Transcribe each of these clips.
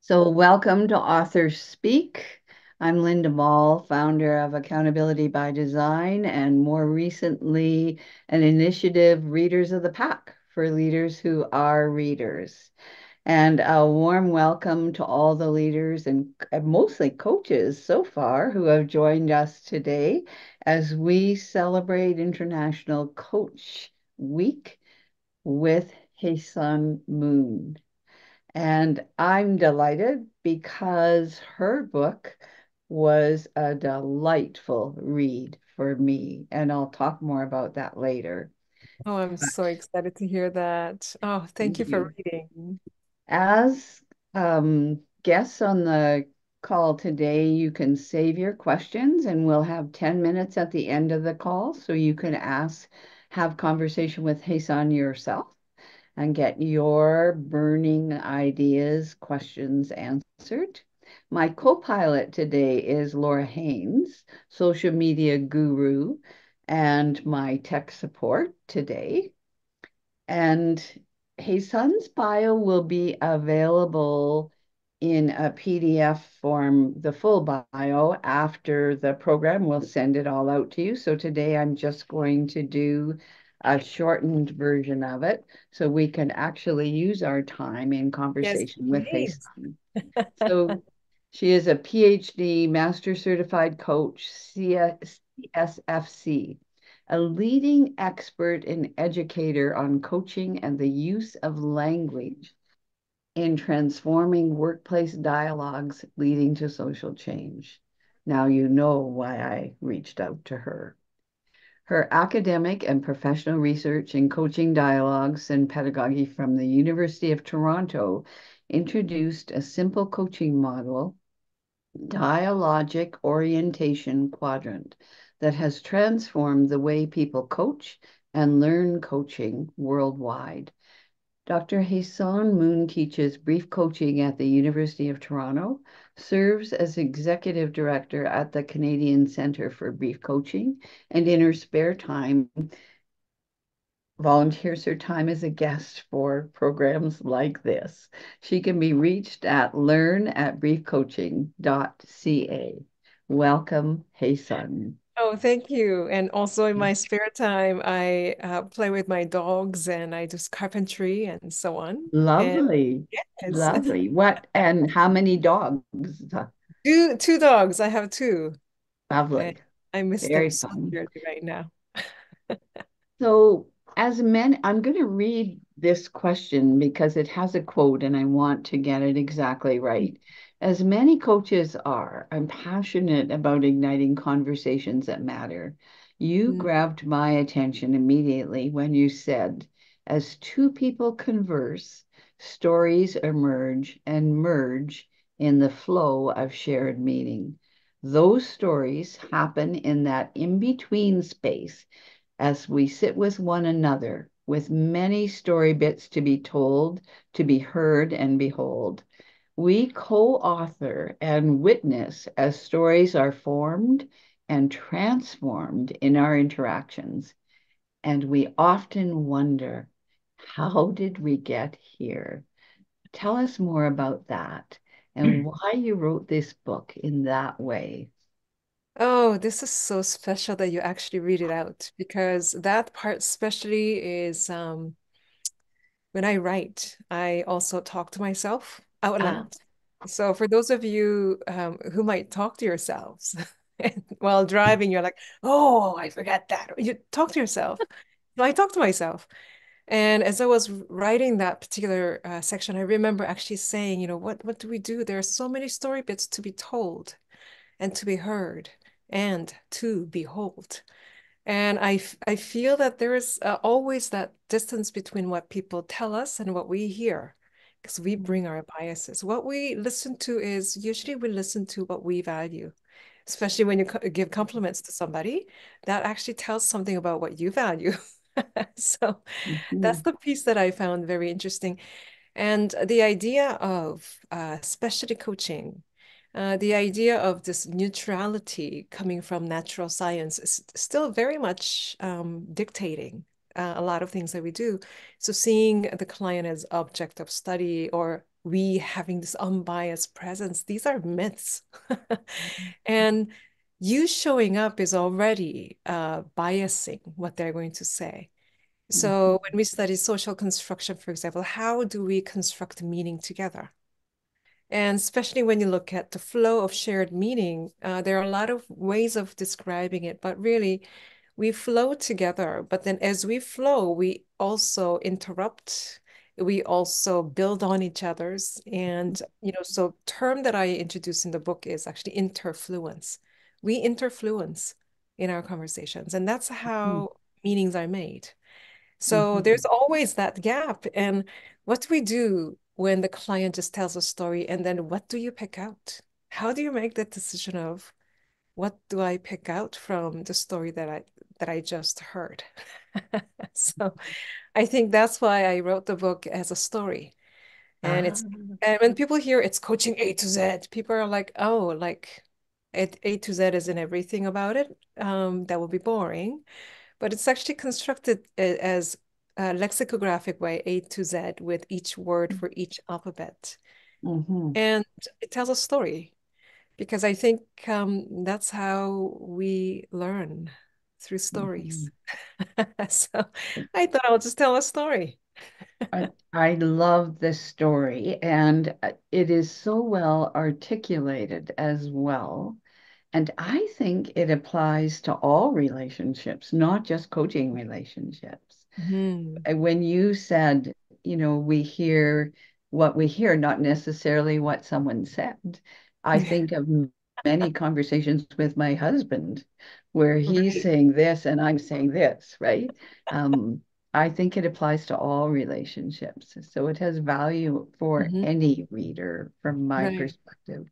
So, welcome to Authors Speak. I'm Linda Maul, founder of Accountability by Design, and more recently, an initiative, Readers of the Pack, for leaders who are readers. And a warm welcome to all the leaders and mostly coaches so far who have joined us today as we celebrate International Coach Week with Haesun Moon. And I'm delighted because her book was a delightful read for me. And I'll talk more about that later. Oh, I'm But so excited to hear that. Oh, thank thank you for you. reading. As guests on the call today, you can save your questions and we'll have 10 minutes at the end of the call so you can have conversation with Hasan yourself and get your burning ideas, questions answered. My co-pilot today is Laura Haynes, social media guru, and my tech support today. And Hasan's bio will be available in a PDF form, the full bio, after the program. We'll send it all out to you. So today I'm just going to do a shortened version of it so we can actually use our time in Yes, conversation with please. Hasan. So she is a PhD, Master Certified Coach, CSFC, a leading expert and educator on coaching and the use of language in transforming workplace dialogues leading to social change. Now you know why I reached out to her. Her academic and professional research in coaching dialogues and pedagogy from the University of Toronto introduced a simple coaching model, Dialogic Orientation Quadrant, that has transformed the way people coach and learn coaching worldwide. Dr. Haesun Moon teaches brief coaching at the University of Toronto, serves as executive director at the Canadian Centre for Brief Coaching, and in her spare time volunteers her time as a guest for programs like this. She can be reached at learn@briefcoaching.ca. Welcome, Haesun. Oh, thank you. And also in my spare time, I play with my dogs and I do carpentry and so on. And Lovely, yes, lovely. What and how many dogs? two dogs. I have two, and Lovely, I miss them very so fun. dearly right now. So, as men, I'm going to read this question because it has a quote and I want to get it exactly right. As many coaches are, I'm passionate about igniting conversations that matter. You Mm. grabbed my attention immediately when you said, as two people converse, stories emerge and merge in the flow of shared meaning. Those stories happen in that in-between space as we sit with one another, with many story bits to be told, to be heard, and behold. We co author and witness as stories are formed and transformed in our interactions. And we often wonder, how did we get here? Tell us more about that and why you wrote this book in that way. Oh, this is so special that you actually read it out because that part especially is when I write, I also talk to myself out Ah, loud. So for those of you who might talk to yourselves while driving, you're like, "Oh, I forgot that." You talk to yourself. So I talk to myself. And as I was writing that particular section, I remember actually saying, what do we do? There are so many story bits to be told and to be heard and to behold. And I feel that there is always that distance between what people tell us and what we hear, because we bring our biases. What we listen to is usually we listen to what we value, especially when you give compliments to somebody, that actually tells something about what you value. So that's mhm, the piece that I found very interesting. And the idea of specialty coaching, the idea of this neutrality coming from natural science is still very much dictating a lot of things that we do. So seeing the client as object of study or we having this unbiased presence. These are myths. And you showing up is already biasing what they're going to say. So when we study social construction, for example, how do we construct meaning together? And especially when you look at the flow of shared meaning, there are a lot of ways of describing it, but really we flow together. But then as we flow, we also interrupt, we also build on each other's. And, so term that I introduced in the book is actually interfluence. We interfluence in our conversations, and that's how meanings are made. So there's always that gap. And what do we do when the client just tells a story? And then what do you pick out? How do you make that decision of what do I pick out from the story that I just heard? So I think that's why I wrote the book as a story. And Ah, it's and when people hear it's coaching A to Z, people are like, oh, like A to Z isn't everything about it. That would be boring. But it's actually constructed as a lexicographic way, A to Z, with each word for each alphabet. mhm, And it tells a story because I think that's how we learn through stories. mhm. So I thought I'll just tell a story. I love this story, and it is so well articulated as well. And I think it applies to all relationships, not just coaching relationships. Mhm. When you said, we hear what we hear, not necessarily what someone said, I think of many conversations with my husband where he's Right. saying this and I'm saying this, right? Um, I think it applies to all relationships. So it has value for Mhm. any reader from my Right. perspective.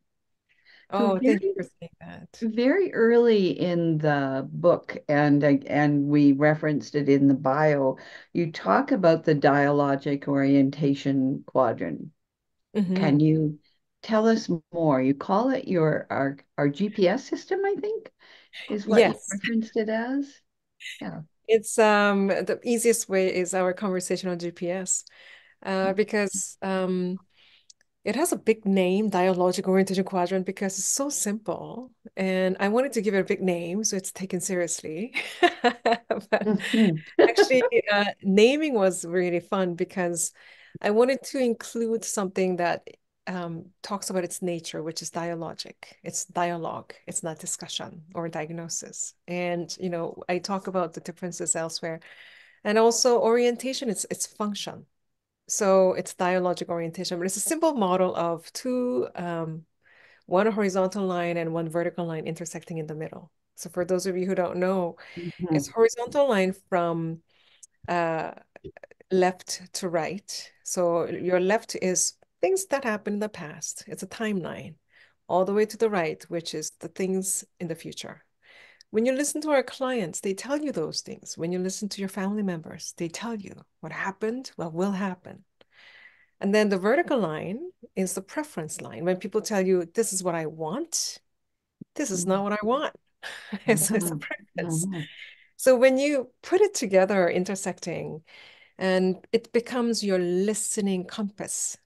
So Oh, thank you for saying that. very early in the book, and we referenced it in the bio, you talk about the dialogic orientation quadrant. Can Mhm. you tell us more? You call it our GPS system, I think, is what you Yes. referenced it as. Yeah. It's the easiest way is our conversation on GPS. Because it has a big name, Dialogic Orientation Quadrant, because it's so simple. And I wanted to give it a big name, so it's taken seriously. But Mhm. actually, naming was really fun because I wanted to include something that talks about its nature, which is dialogic. It's dialogue. It's not discussion or diagnosis. And, I talk about the differences elsewhere. And also orientation, it's function. So it's dialogic orientation, but it's a simple model of two, one horizontal line and one vertical line intersecting in the middle. So for those of you who don't know, it's Mhm. horizontal line from uh, left to right. So your left is things that happened in the past. It's a timeline. All the way to the right, which is the things in the future. When you listen to our clients, they tell you those things. When you listen to your family members, they tell you what happened, what will happen. And then the vertical line is the preference line. When people tell you, this is what I want, this is not what I want. It's a Mhm. preference. Mhm. So when you put it together, intersecting, and it becomes your listening compass.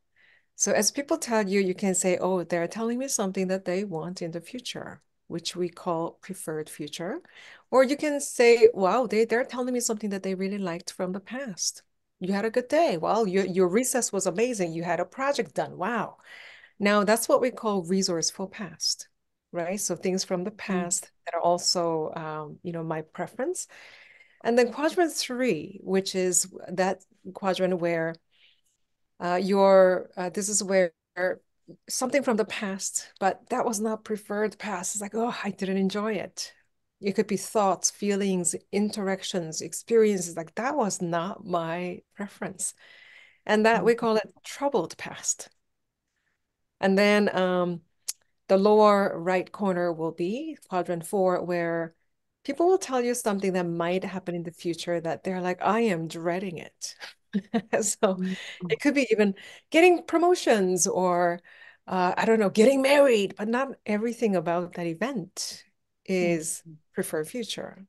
So as people tell you, you can say, oh, they're telling me something that they want in the future, which we call preferred future. Or you can say, wow, they're telling me something that they really liked from the past. You had a good day. Well, your recess was amazing. You had a project done. Wow. Now that's what we call resourceful past, right? So things from the past that are also, my preference. And then quadrant three, which is that quadrant where this is where something from the past, but that was not preferred past. It's like, oh, I didn't enjoy it. It could be thoughts, feelings, interactions, experiences. Like that was not my preference. And that we call it troubled past. And then the lower right corner will be quadrant four, where people will tell you something that might happen in the future that they're like, I am dreading it. So it could be even getting promotions or, I don't know, getting married, but not everything about that event is preferred future.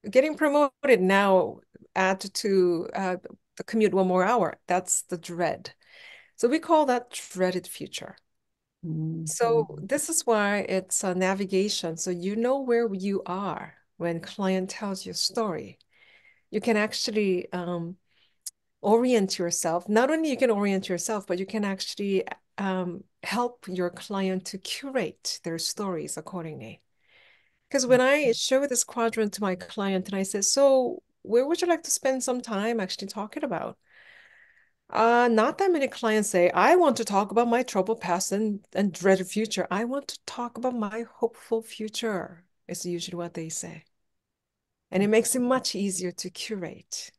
Getting promoted now, add to the commute one more hour. That's the dread. So we call that dreaded future. So Mhm. this is why it's a navigation. So you know where you are when client tells you a story. You can actually orient yourself. Not only you can orient yourself, but you can actually help your client to curate their stories accordingly. Because when I show this quadrant to my client and I say, so where would you like to spend some time actually talking about? Not that many clients say, I want to talk about my troubled past and dreaded future. I want to talk about my hopeful future, is usually what they say. And it makes it much easier to curate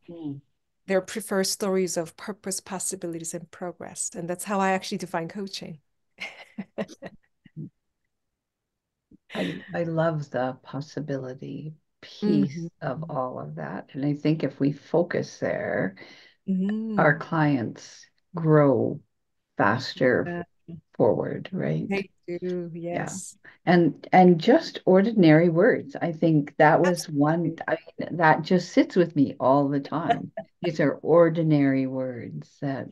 Mhm. their preferred stories of purpose, possibilities, and progress. And that's how I actually define coaching. I love the possibility piece of Mhm. all of that. And I think if we focus there, our Mhm. clients grow faster Uh, forward, right? they do, Yeah. yes. And just ordinary words. I think that was one Absolutely. that just sits with me all the time. These are ordinary words that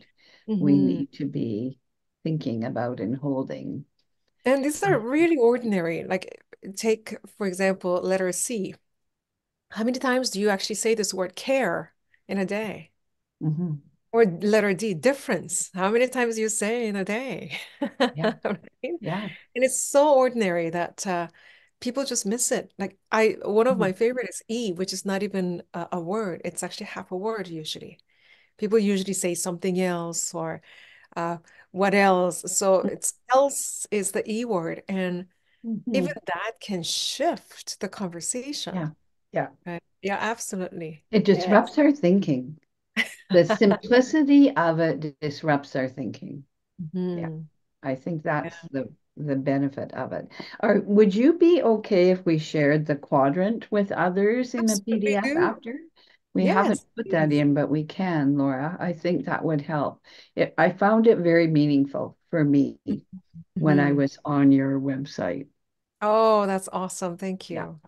we Mhm. need to be thinking about and holding. And these are really ordinary. Like, take, for example, letter C. How many times do you actually say this word care in a day? Mhm. Or letter D, difference. How many times do you say in a day? Yeah, Right? yeah. And it's so ordinary that people just miss it. Like one of Mm, my favorite is E, which is not even a word. It's actually half a word usually. People usually say something else or uh, what else. So it's else is the E word, and even mhm. that can shift the conversation. Yeah, yeah. Right? Yeah, absolutely. It Yes. disrupts our thinking. The simplicity of it disrupts our thinking. Yeah, Mhm. I think Yeah. that's the benefit of it. Or would you be okay if we shared the quadrant with others in a Absolutely PDF do. after? We haven't Yes, put that please. in, but we can, Laura. I think that would help. I found it very meaningful for me when I Mhm. was on your website. Oh, that's awesome. Thank Yeah. you.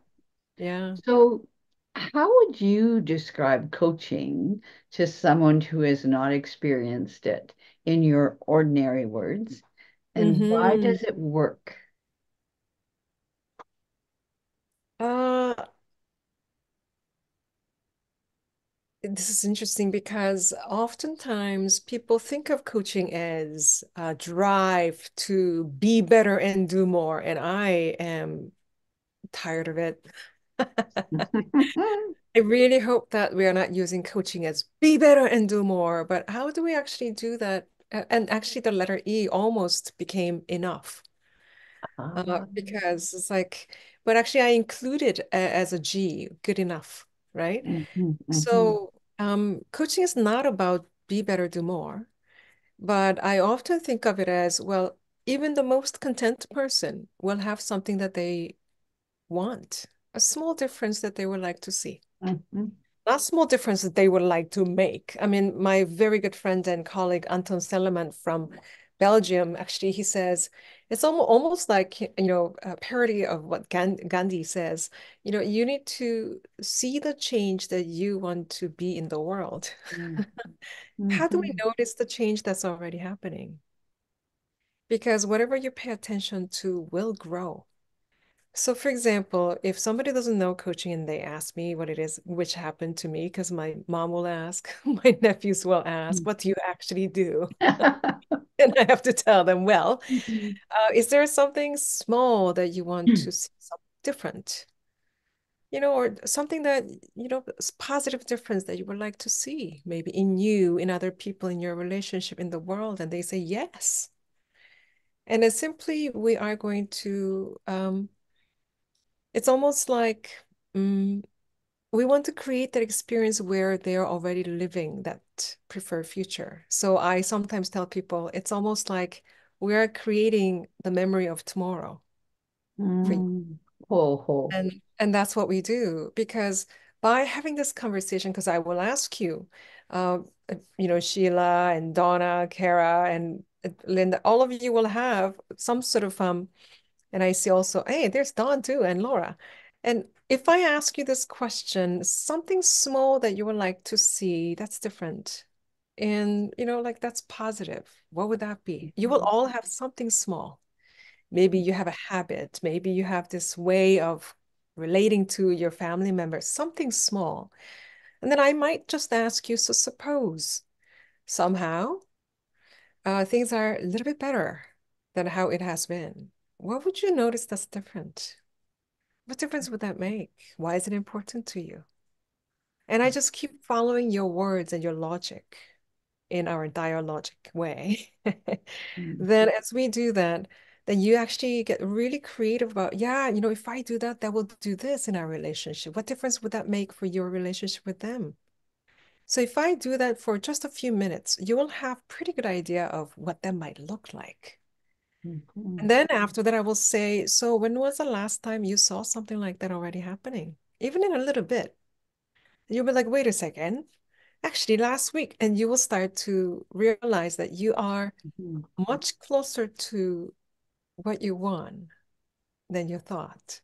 Yeah. So, how would you describe coaching to someone who has not experienced it in your ordinary words? And why Hmm. does it work? Uh, this is interesting because oftentimes people think of coaching as a drive to be better and do more, and I am tired of it. I really hope that we are not using coaching as be better and do more, but how do we actually do that? And actually, the letter E almost became enough Ah, because it's like, but actually, I included as a G, good enough, right? mhm, mhm, So, coaching is not about be better, do more, but I often think of it as, well, even the most content person will have something that they want, a small difference that they would like to see. mhm, Not small difference that they would like to make. I mean, my very good friend and colleague Anton Sellerman from Belgium, actually, he says it's almost like, a parody of what Gandhi says. You need to see the change that you want to be in the world. mhm, How do we mhm, notice the change that's already happening? Because whatever you pay attention to will grow. So, for example, if somebody doesn't know coaching and they ask me what it is, which happened to me, because my mom will ask, my nephews will ask, what do you actually do? And I have to tell them, well, mhm. is there something small that you want to see something different? Or something that, positive difference that you would like to see, maybe in you, in other people, in your relationship, in the world. And they say, yes. And then simply we are going to, it's almost like, mm, we want to create that experience where they are already living that preferred future. So I sometimes tell people it's almost like we are creating the memory of tomorrow for you. Mm. Ho, ho. And that's what we do because by having this conversation, because I will ask you, Sheila and Donna, Kara, and Linda, all of you will have some sort of and I see also, hey, there's Dawn too, and Laura. And if I ask you this question, something small that you would like to see, that's different. And, like that's positive. What would that be? You will Mhm. all have something small. Maybe you have a habit. Maybe you have this way of relating to your family members, something small. And then I might just ask you, so suppose somehow things are a little bit better than how it has been. What would you notice that's different? What difference would that make? Why is it important to you? And I just keep following your words and your logic in our dialogic way. Mhm. Then as we do that, then you actually get really creative about, yeah, if I do that, that will do this in our relationship. What difference would that make for your relationship with them? So if I do that for just a few minutes, you will have pretty good idea of what that might look like. And Mhm. then after that, I will say, so when was the last time you saw something like that already happening? Even in a little bit. You'll be like, wait a second, actually last week. And you will start to realize that you are Mhm. much closer to what you want than you thought.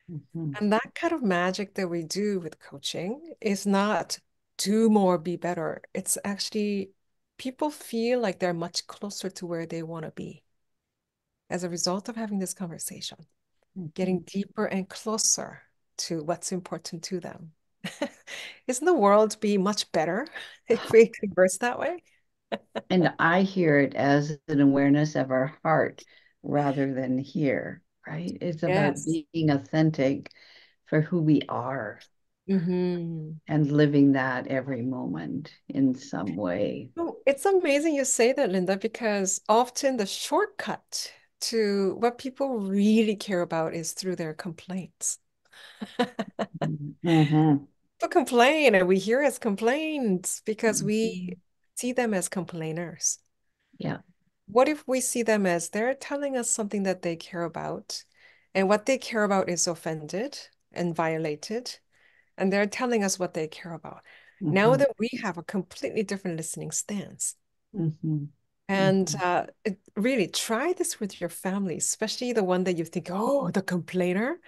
Mhm. And that kind of magic that we do with coaching is not do more, be better. It's actually people feel like they're much closer to where they want to be as a result of having this conversation, getting Mhm. deeper and closer to what's important to them. Isn't the world be much better if we converse that way? And I hear it as an awareness of our heart rather than here, right? It's about Yes. being authentic for who we are Hmm. and living that every moment in some way. Oh, it's amazing you say that, Linda, because often the shortcut to what people really care about is through their complaints. Mm-hmm. People complain and we hear as complaints because we Mhm. see them as complainers. Yeah. What if we see them as they're telling us something that they care about, and what they care about is offended and violated, and they're telling us what they care about. Now Mm-hmm. that we have a completely different listening stance. Mm-hmm. And Mm-hmm. really try this with your family, especially the one that you think, oh, the complainer,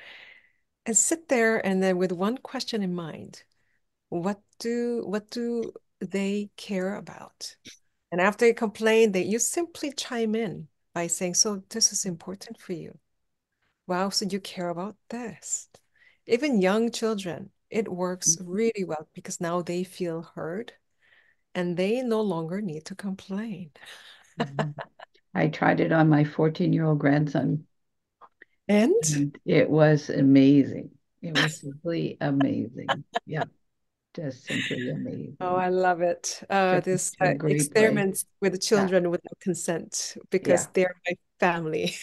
and sit there and then with one question in mind, what do they care about? And after you complain, you simply chime in by saying, so this is important for you. Wow, so you care about this. Even young children, it works really well because now they feel heard and they no longer need to complain. Mhm. I tried it on my 14-year-old grandson, And and it was amazing. It was simply amazing. Yeah, just simply oh, amazing. I love it. Took me This to a great place. experiments with the Yeah, children without consent because yeah, they're my family.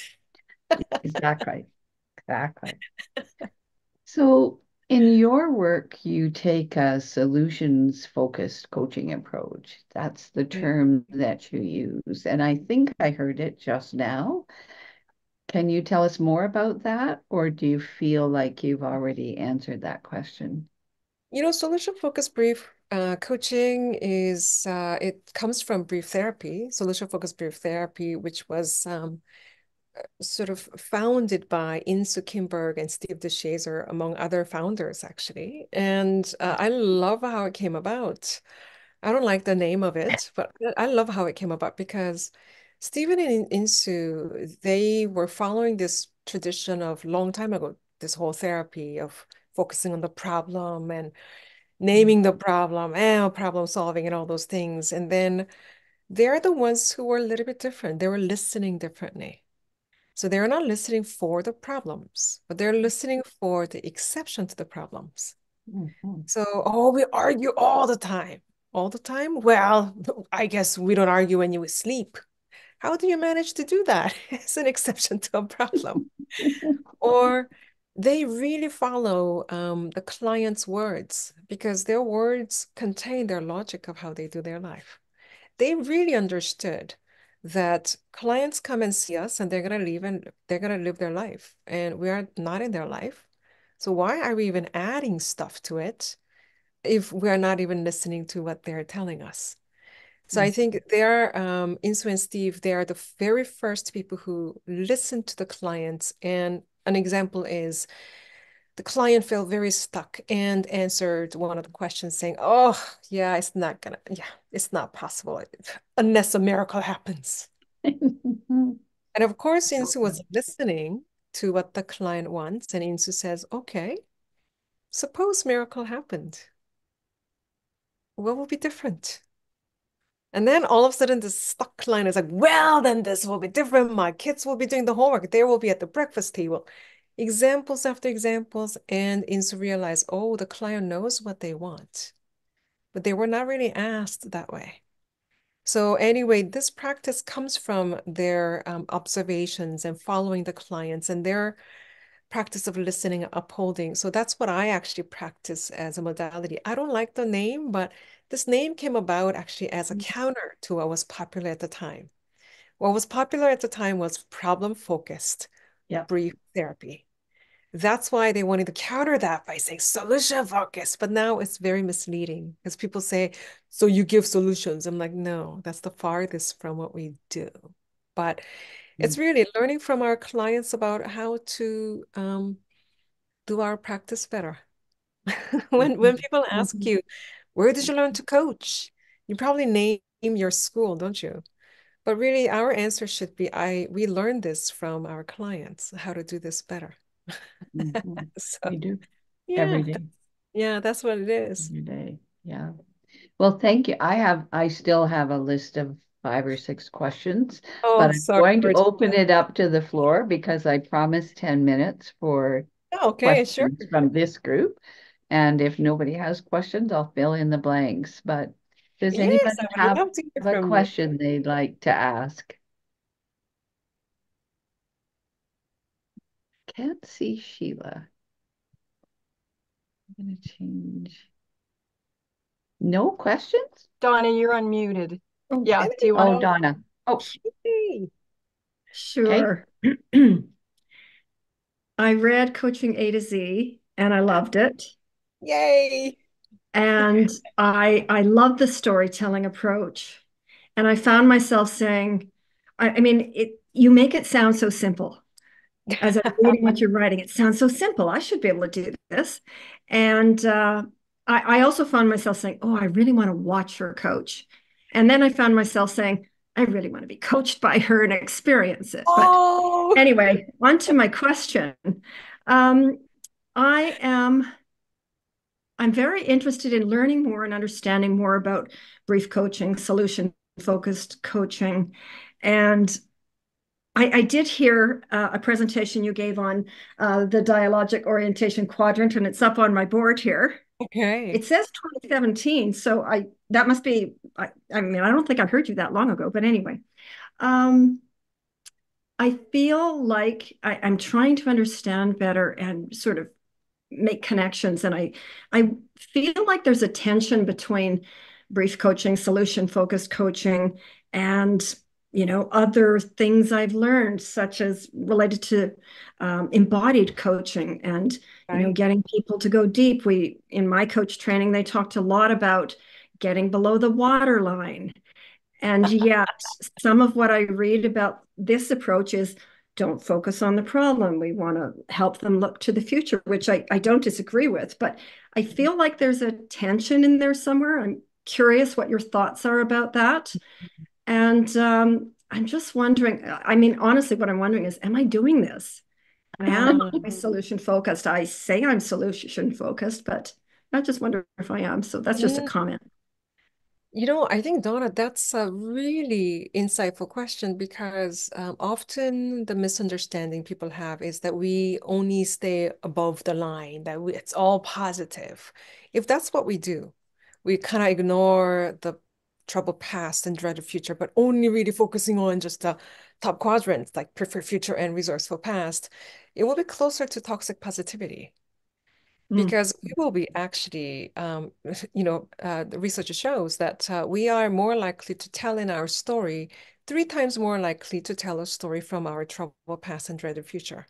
exactly. Exactly. So, in your work, you take a solutions focused coaching approach. That's the Yeah. term that you use. And I think I heard it just now. Can you tell us more about that, or do you feel like you've already answered that question? Solution focused brief coaching it comes from brief therapy, solution focused brief therapy, which was sort of founded by Insu Kimberg and Steve DeShazer, among other founders, actually. And I love how it came about. I don't like the name of it, but I love how it came about because Stephen and Insu, they were following this tradition of long time ago, this whole therapy of focusing on the problem and naming the problem and problem solving and all those things. And then they're the ones who were a little bit different. They were listening differently. So they're not listening for the problems, but they're listening for the exception to the problems. Mhm. So, oh, we argue all the time. All the time? Well, I guess we don't argue when you sleep. How do you manage to do that? It's an exception to a problem. Or they really follow the client's words because their words contain their logic of how they do their life. They really understood that clients come and see us and they're going to leave and they're going to live their life, and we are not in their life. So why are we even adding stuff to it if we're not even listening to what they're telling us? So I think they are, Insu and Steve, they are the very first people who listen to the clients. And an example is the client felt very stuck and answered one of the questions saying, "Oh, yeah, it's not possible unless a miracle happens." And of course, Insu was listening to what the client wants, and Insu says, "Okay, suppose miracle happened. What will be different?" And then all of a sudden, the stuck client is like, "Well, then this will be different. My kids will be doing the homework. They will be at the breakfast table." Examples after examples, and Insu realized, oh, the client knows what they want, but they were not really asked that way. So anyway, this practice comes from their observations and following the clients and their practice of listening and upholding. So that's what I actually practice as a modality. I don't like the name, but this name came about actually as a counter to what was popular at the time. What was popular at the time was problem-focused Yeah. brief therapy. That's why they wanted to counter that by saying solution focused. But now it's very misleading because people say, so you give solutions. I'm like, no, that's the farthest from what we do. But it's really learning from our clients about how to do our practice better. When people ask you, where did you learn to coach? You probably name your school, don't you? But really, our answer should be, we learned this from our clients, how to do this better. Mhm. So We do every yeah, day, yeah, that's what it is. every day. Yeah. Well, thank you. I still have a list of 5 or 6 questions, Oh, but I'm sorry, going to open Virginia. it up to the floor because I promised 10 minutes for Oh, okay, sure. questions from this group. And if nobody has questions, I'll fill in the blanks. But does Yes, anybody I would have love to hear a from you. question they'd like to ask? Can't see Sheila. I'm going to change. No questions? Donna, you're unmuted. Oh, Yeah, do you want oh, to? Donna. Oh, Yay. okay. Sure. I read Coaching A to Z and I loved it. Yay. And I love the storytelling approach. And I found myself saying, I mean, you make it sound so simple. As I'm reading what you're writing, it sounds so simple. I should be able to do this. And I also found myself saying, oh, I really want to watch her coach. And then I found myself saying, I really want to be coached by her and experience it. But Oh, anyway, on to my question. Um, I am I'm very interested in learning more and understanding more about brief coaching, solution focused coaching. And I did hear a presentation you gave on the Dialogic Orientation Quadrant, and it's up on my board here. okay. It says 2017, so that must be, I mean, I don't think I heard you that long ago, but anyway. Um, I feel like I'm trying to understand better and sort of make connections. And I feel like there's a tension between brief coaching, solution focused coaching, and other things I've learned, such as related to embodied coaching and Right. getting people to go deep. We in my coach training, they talked a lot about getting below the waterline, and yet, some of what I read about this approach is don't focus on the problem. We want to help them look to the future, which I don't disagree with. But I feel like there's a tension in there somewhere. I'm curious what your thoughts are about that. And I'm just wondering, I mean, honestly, what I'm wondering is, am I doing this? Am Uh, I solution focused? I say I'm solution focused, but I just wonder if I am. So that's just a mm, comment. I think, Donna, that's a really insightful question because often the misunderstanding people have is that we only stay above the line, that it's all positive. If that's what we do, we kind of ignore the troubled past and dreaded future, but only really focusing on just the top quadrants, like preferred future and resourceful past, it will be closer to toxic positivity Mm. because we will be actually, the research shows that we are more likely to tell in our story, 3 times more likely to tell a story from our troubled past and dreaded future.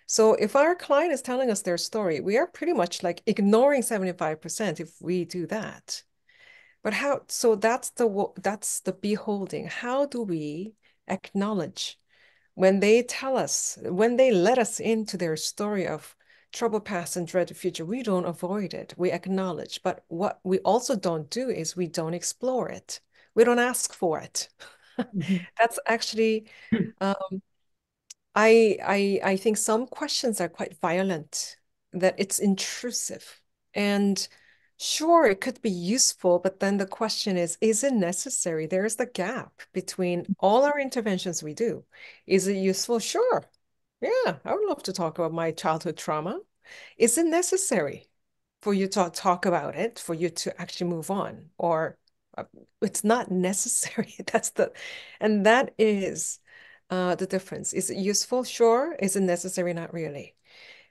So if our client is telling us their story, we are pretty much like ignoring 75% if we do that. But so that's the beholding. How do we acknowledge when they tell us, when they let us into their story of troubled past and dread the future, we don't avoid it. We acknowledge. But what we also don't do is we don't explore it. We don't ask for it. Mhm. That's actually, um, I think some questions are quite violent, that it's intrusive. And sure, it could be useful, but then the question is it necessary? There is the gap between all our interventions we do. Is it useful? Sure. Yeah, I would love to talk about my childhood trauma. Is it necessary for you to talk about it, for you to actually move on? Or uh, it's not necessary. And that is the difference. Is it useful? Sure. Is it necessary? Not really.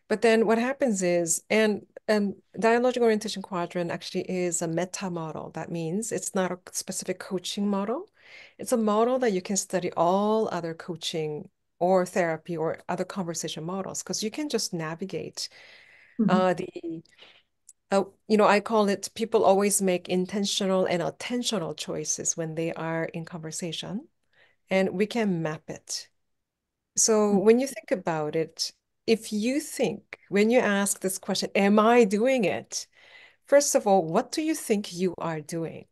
But then what happens is, and Dialogic Orientation Quadrant actually is a meta model. That means it's not a specific coaching model. It's a model that you can study all other coaching or therapy or other conversation models, because you can just navigate Mhm. the I call it, people always make intentional and attentional choices when they are in conversation, and we can map it. So when you think about it, if you think, when you ask this question, am I doing it? First of all, what do you think you are doing?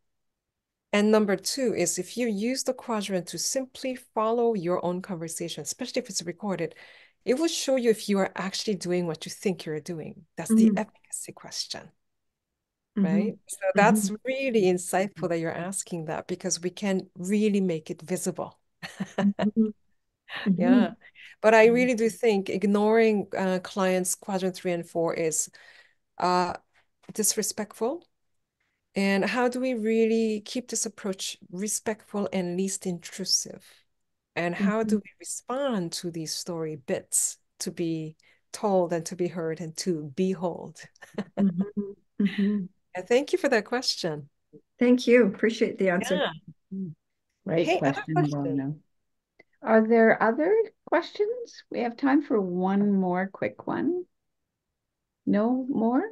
And number two is, if you use the quadrant to simply follow your own conversation, especially if it's recorded, it will show you if you are actually doing what you think you're doing. That's the Mhm. efficacy question, Mhm. right? So that's Mhm. really insightful that you're asking that, because we can really make it visible. Mhm. Yeah. Mhm. But I really do think ignoring clients quadrant 3 and 4 is uh, disrespectful. And how do we really keep this approach respectful and least intrusive? And how do Mhm. we respond to these story bits to be told and to be heard and to behold? Mhm. Mhm. Yeah, thank you for that question. Thank you. Appreciate the answer. Yeah. Great Hey, other question, question. Rona. Are there other questions? We have time for one more quick one. No more?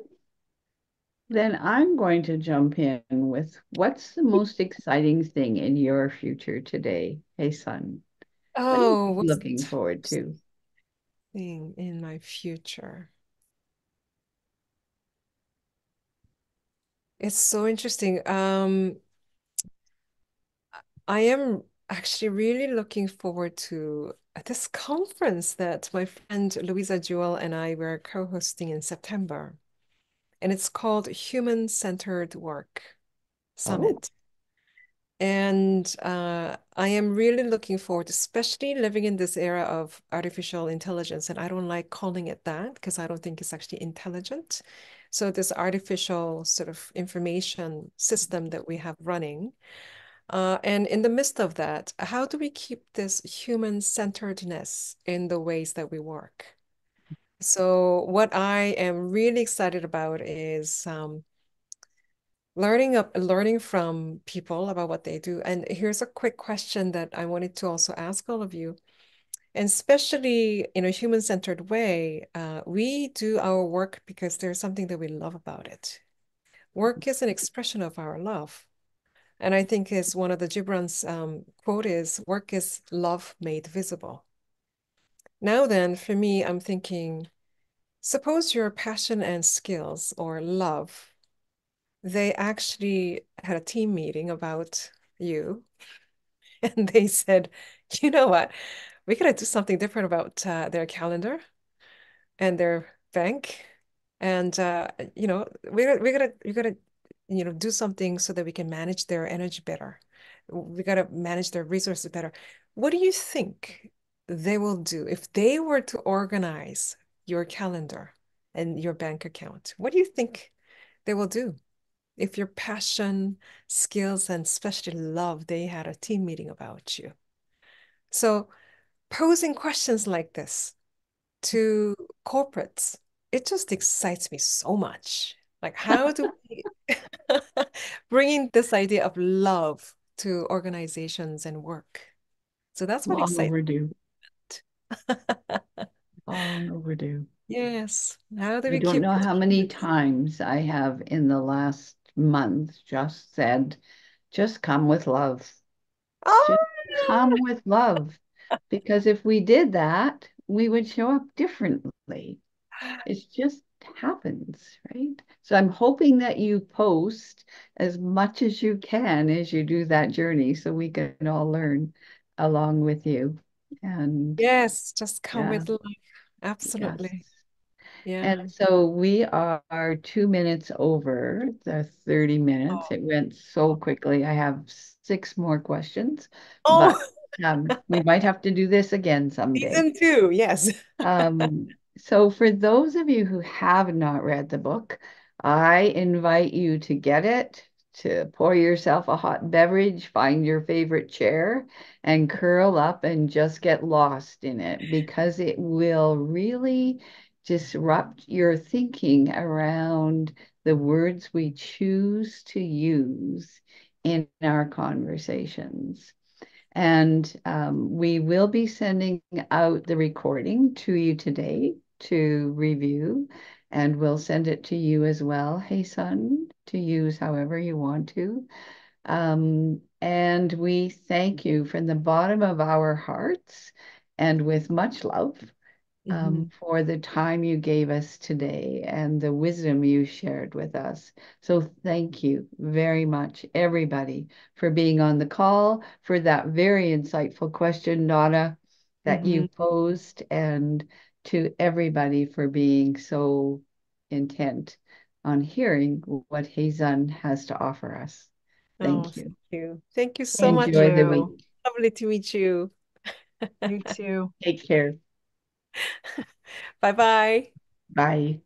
Then I'm going to jump in with what's the most exciting thing in your future today? Hey, son, what are you Oh, what's looking forward the to? thing in my future? It's so interesting. I am actually really looking forward to this conference that my friend Louisa Jewell and I were co-hosting in September. And it's called Human-Centered Work Oh, Summit. And I am really looking forward, especially living in this era of artificial intelligence. And I don't like calling it that, because I don't think it's actually intelligent. So this artificial sort of information system that we have running. And in the midst of that, how do we keep this human-centeredness in the ways that we work? So what I am really excited about is learning from people about what they do. And here's a quick question that I wanted to also ask all of you. And especially in a human-centered way, we do our work because there's something that we love about it. Work is an expression of our love. And I think is one of the Gibran's quote is, work is love made visible. Now then, for me, I'm thinking, suppose your passion and skills or love, they actually had a team meeting about you, and they said, you know what, we gotta do something different about their calendar and their bank. And we gotta do something so that we can manage their energy better. We gotta manage their resources better. What do you think they will do if they were to organize your calendar and your bank account? What do you think they will do if your passion, skills, and especially love, they had a team meeting about you? So posing questions like this to corporates, it just excites me so much. Like, how do we bringing this idea of love to organizations and work? So that's what long excites overdue. me. Long overdue. Yes. How do I we don't keep know this how many human? times I have in the last month just said, just come with love. Just Oh, come with love. Because if we did that, we would show up differently. It just happens, right? So I'm hoping that you post as much as you can as you do that journey so we can all learn along with you. And Yes, just come yeah, with life. yes. Absolutely. Yeah. And so we are 2 minutes over the 30 minutes. Oh, It went so quickly. I have 6 more questions, but oh, we might have to do this again someday. season two. Yes. So for those of you who have not read the book, I invite you to get it, to pour yourself a hot beverage, find your favorite chair, and curl up and just get lost in it because it will really disrupt your thinking around the words we choose to use in our conversations. And we will be sending out the recording to you today to review, and we'll send it to you as well, Haesun, to use however you want to. And we thank you from the bottom of our hearts and with much love Mhm. for the time you gave us today and the wisdom you shared with us. So thank you very much, everybody, for being on the call, for that very insightful question, Donna, that you Mhm. posed, and to everybody for being so intent on hearing what Hazen has to offer us. Oh, Thank thank you. you. Thank you so Thank much. Enjoy the you. week. Lovely to meet you. You too. Take care. Bye bye. Bye.